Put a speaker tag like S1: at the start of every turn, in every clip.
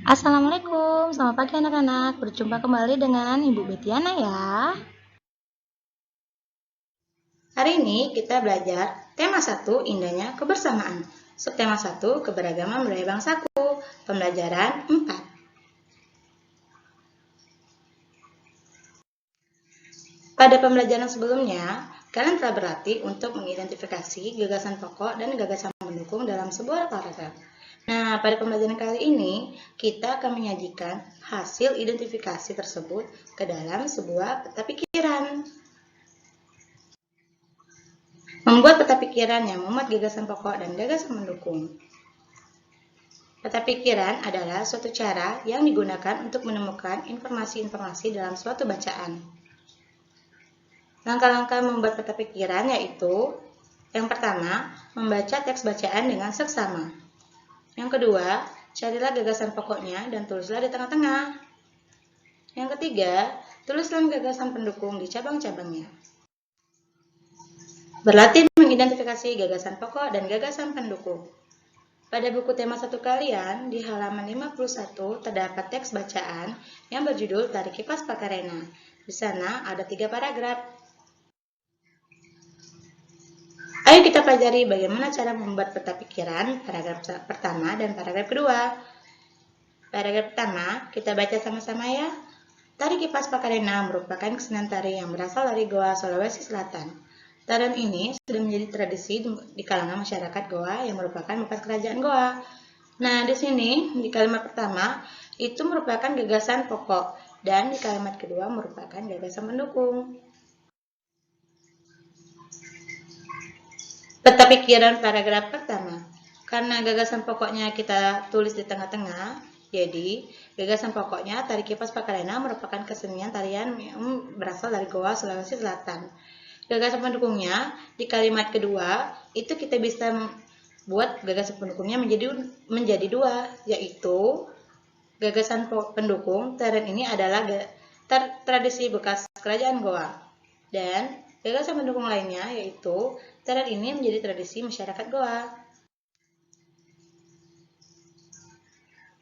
S1: Assalamualaikum, selamat pagi anak-anak. Berjumpa kembali dengan Ibu Betiana ya. Hari ini kita belajar tema 1, indahnya kebersamaan. Subtema 1, keberagaman budaya bangsaku. Pembelajaran 4. Pada pembelajaran sebelumnya, kalian telah berlatih untuk mengidentifikasi gagasan pokok dan gagasan pendukung dalam sebuah paragraf. Nah, pada pembelajaran kali ini, kita akan menyajikan hasil identifikasi tersebut ke dalam sebuah peta pikiran. Membuat peta pikiran yang memuat gagasan pokok dan gagasan mendukung. Peta pikiran adalah suatu cara yang digunakan untuk menemukan informasi-informasi dalam suatu bacaan. Langkah-langkah membuat peta pikiran yaitu: yang pertama, membaca teks bacaan dengan seksama. Yang kedua, carilah gagasan pokoknya dan tulislah di tengah-tengah. Yang ketiga, tulislah gagasan pendukung di cabang-cabangnya. Berlatih mengidentifikasi gagasan pokok dan gagasan pendukung. Pada buku tema 1 kalian, di halaman 51 terdapat teks bacaan yang berjudul Tarik Kipas Pakarena. Di sana ada 3 paragraf. Ayo kita pelajari bagaimana cara membuat peta pikiran paragraf pertama dan paragraf kedua. Paragraf pertama, kita baca sama-sama ya. Tari Kipas Pakarena merupakan kesenian tari yang berasal dari Goa, Sulawesi Selatan. Tarian ini sudah menjadi tradisi di kalangan masyarakat Goa yang merupakan bekas kerajaan Goa. Nah, di sini di kalimat pertama itu merupakan gagasan pokok dan di kalimat kedua merupakan gagasan pendukung. Peta pikiran paragraf pertama. Karena gagasan pokoknya kita tulis di tengah-tengah, jadi gagasan pokoknya Tari Kipas Pakarena merupakan kesenian tarian yang berasal dari Goa, Sulawesi Selatan. Gagasan pendukungnya di kalimat kedua itu kita bisa buat gagasan pendukungnya menjadi dua, yaitu gagasan pendukung tarian ini adalah tradisi bekas kerajaan Goa, dan gagasan pendukung lainnya yaitu tarian ini menjadi tradisi masyarakat Goa.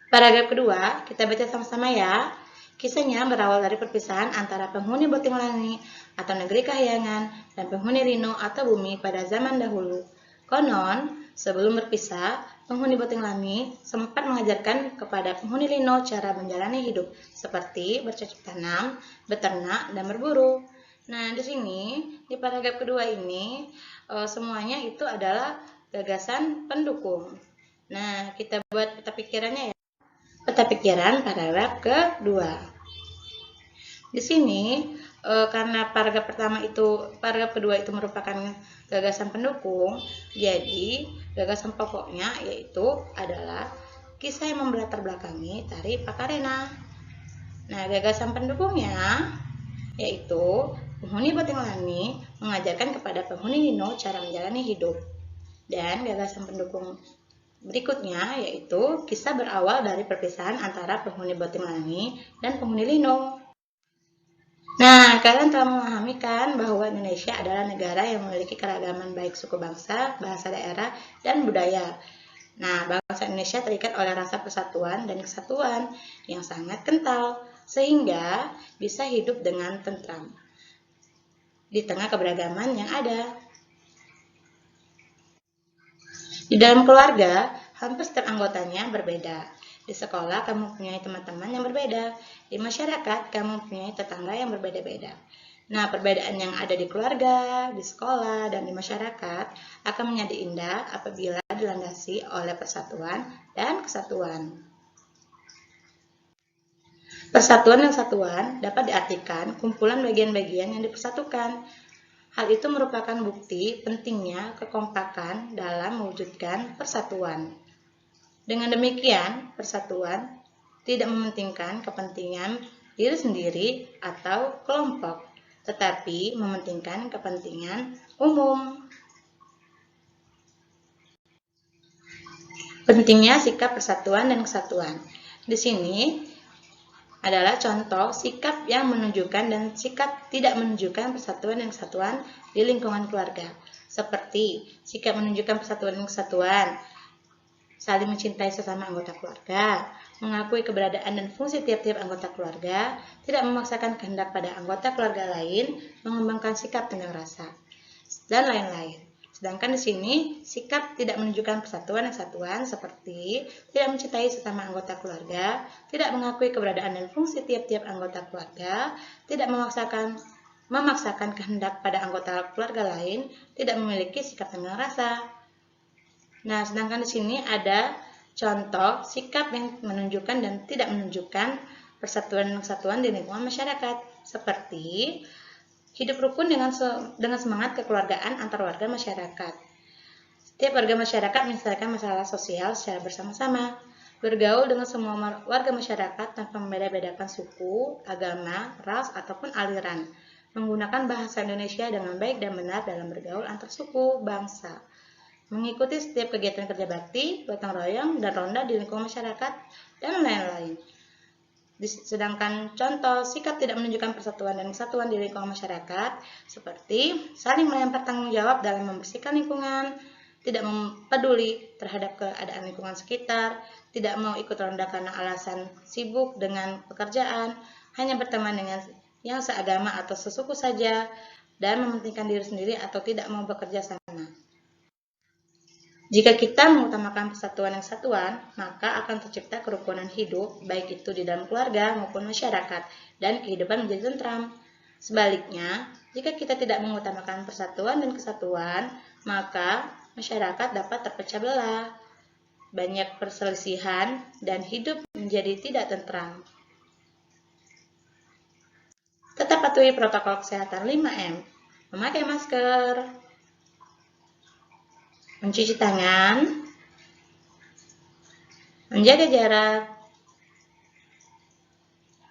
S1: Paragraf kedua kita baca sama-sama ya. Kisahnya berawal dari perpisahan antara penghuni Botinglangi atau negeri Kahyangan dan penghuni Rino atau bumi pada zaman dahulu. Konon, sebelum berpisah, penghuni Botinglangi sempat mengajarkan kepada penghuni Rino cara menjalani hidup, seperti bercocok tanam, beternak, dan berburu. Nah, di sini, di paragraf kedua ini, semuanya itu adalah gagasan pendukung. Nah, kita buat peta pikirannya ya. Peta pikiran paragraf kedua. Di sini karena paragraf kedua itu merupakan gagasan pendukung, jadi gagasan pokoknya yaitu adalah kisah yang membelatar belakangi tari Pakarena. Nah, gagasan pendukungnya yaitu penghuni Botinglangi mengajarkan kepada penghuni Lino cara menjalani hidup. Dan gagasan pendukung berikutnya yaitu kisah berawal dari perpisahan antara penghuni Botinglangi dan penghuni Lino. Nah, kalian telah memahami kan bahwa Indonesia adalah negara yang memiliki keragaman baik suku bangsa, bahasa daerah, dan budaya. Nah, bangsa Indonesia terikat oleh rasa persatuan dan kesatuan yang sangat kental, sehingga bisa hidup dengan tentram di tengah keberagaman yang ada. Di dalam keluarga, hampir setiap anggotanya berbeda. Di sekolah, kamu mempunyai teman-teman yang berbeda. Di masyarakat, kamu mempunyai tetangga yang berbeda-beda. Nah, perbedaan yang ada di keluarga, di sekolah, dan di masyarakat akan menjadi indah apabila dilandasi oleh persatuan dan kesatuan. Persatuan dan kesatuan dapat diartikan kumpulan bagian-bagian yang dipersatukan. Hal itu merupakan bukti pentingnya kekompakan dalam mewujudkan persatuan. Dengan demikian, persatuan tidak mementingkan kepentingan diri sendiri atau kelompok, tetapi mementingkan kepentingan umum. Pentingnya sikap persatuan dan kesatuan. Di sini adalah contoh sikap yang menunjukkan dan sikap tidak menunjukkan persatuan dan kesatuan di lingkungan keluarga. Seperti sikap menunjukkan persatuan dan kesatuan saling mencintai sesama anggota keluarga, mengakui keberadaan dan fungsi tiap-tiap anggota keluarga, tidak memaksakan kehendak pada anggota keluarga lain, mengembangkan sikap tenggang rasa, dan lain-lain. Sedangkan di sini, sikap tidak menunjukkan persatuan dan kesatuan seperti tidak mencintai sesama anggota keluarga, tidak mengakui keberadaan dan fungsi tiap-tiap anggota keluarga, tidak memaksakan kehendak pada anggota keluarga lain, tidak memiliki sikap tenggang rasa. Nah, sedangkan di sini ada contoh sikap yang menunjukkan dan tidak menunjukkan persatuan dan kesatuan di lingkungan masyarakat, seperti hidup rukun dengan semangat kekeluargaan antar warga masyarakat. Setiap warga masyarakat menyelesaikan masalah sosial secara bersama-sama, bergaul dengan semua warga masyarakat tanpa membeda-bedakan suku, agama, ras, ataupun aliran, menggunakan bahasa Indonesia dengan baik dan benar dalam bergaul antar suku, bangsa, mengikuti setiap kegiatan kerja bakti, gotong royong, dan ronda di lingkungan masyarakat, dan lain-lain. Sedangkan contoh sikap tidak menunjukkan persatuan dan kesatuan di lingkungan masyarakat seperti saling melempar tanggung jawab dalam membersihkan lingkungan, tidak peduli terhadap keadaan lingkungan sekitar, tidak mau ikut ronda karena alasan sibuk dengan pekerjaan, hanya berteman dengan yang seagama atau sesuku saja, dan mementingkan diri sendiri atau tidak mau bekerja sama. Jika kita mengutamakan persatuan dan kesatuan, maka akan tercipta kerukunan hidup, baik itu di dalam keluarga maupun masyarakat, dan kehidupan menjadi tentram. Sebaliknya, jika kita tidak mengutamakan persatuan dan kesatuan, maka masyarakat dapat terpecah belah, banyak perselisihan, dan hidup menjadi tidak tentram. Tetap patuhi protokol kesehatan 5M, memakai masker, mencuci tangan, menjaga jarak,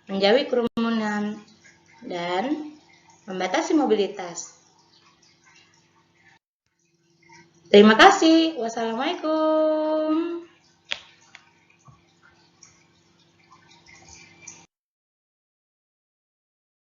S1: menjauhi kerumunan, dan membatasi mobilitas. Terima kasih. Wassalamualaikum.